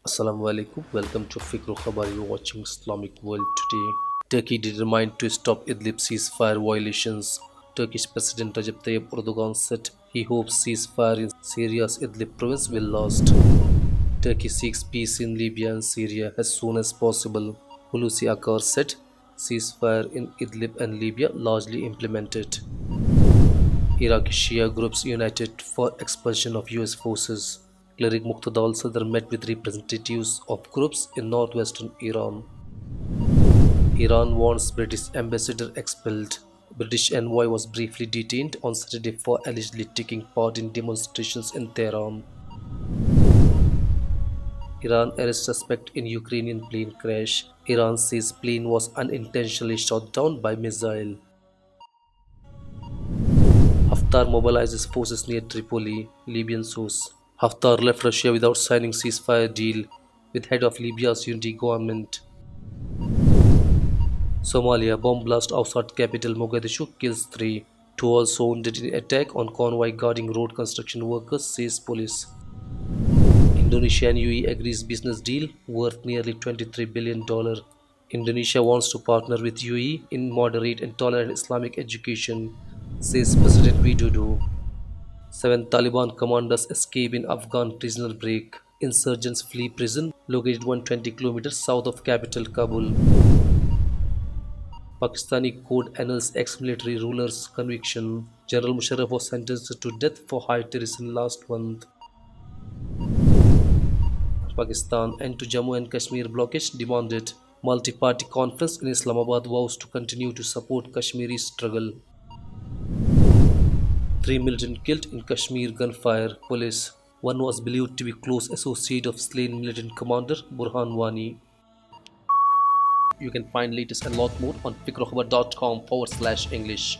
Assalamu alaikum. Welcome to Fikru Khabar. You're watching Islamic World today. Turkey determined to stop IDLIB ceasefire violations. Turkish President Recep Tayyip Erdogan said he hopes ceasefire in Syria's IDLIB province will last. Turkey seeks peace in Libya and Syria as soon as possible. Hulusi Akar said ceasefire in IDLIB and Libya largely implemented. Iraqi Shia groups united for expulsion of US forces. Cleric Muqtada al-Sadr met with representatives of groups in northwestern Iran. Iran wants British ambassador expelled. British envoy was briefly detained on Saturday for allegedly taking part in demonstrations in Tehran. Iran arrests suspect in Ukrainian plane crash. Iran says plane was unintentionally shot down by missile. Haftar mobilizes forces near Tripoli, Libyan source. Haftar left Russia without signing ceasefire deal with head of Libya's unity government. Somalia bomb blast outside capital Mogadishu kills 3. 2 also wounded in attack on convoy guarding road construction workers, says police. Indonesia and UAE agrees business deal worth nearly $23 billion. Indonesia wants to partner with UAE in moderate and tolerant Islamic education, says President Widodo. 7 Taliban commanders escape in Afghan prisoner break. Insurgents flee prison located 120 km south of capital Kabul. Pakistani court annuls ex-military ruler's conviction. General Musharraf was sentenced to death for high treason last month. Pakistan end to Jammu and Kashmir blockade demanded. Multi-party conference in Islamabad vows to continue to support Kashmiri struggle. 3 militants killed in Kashmir gunfire, police. 1 was believed to be close associate of slain militant commander Burhan Wani. You can find latest and lot more on fikrokhbar.com/English.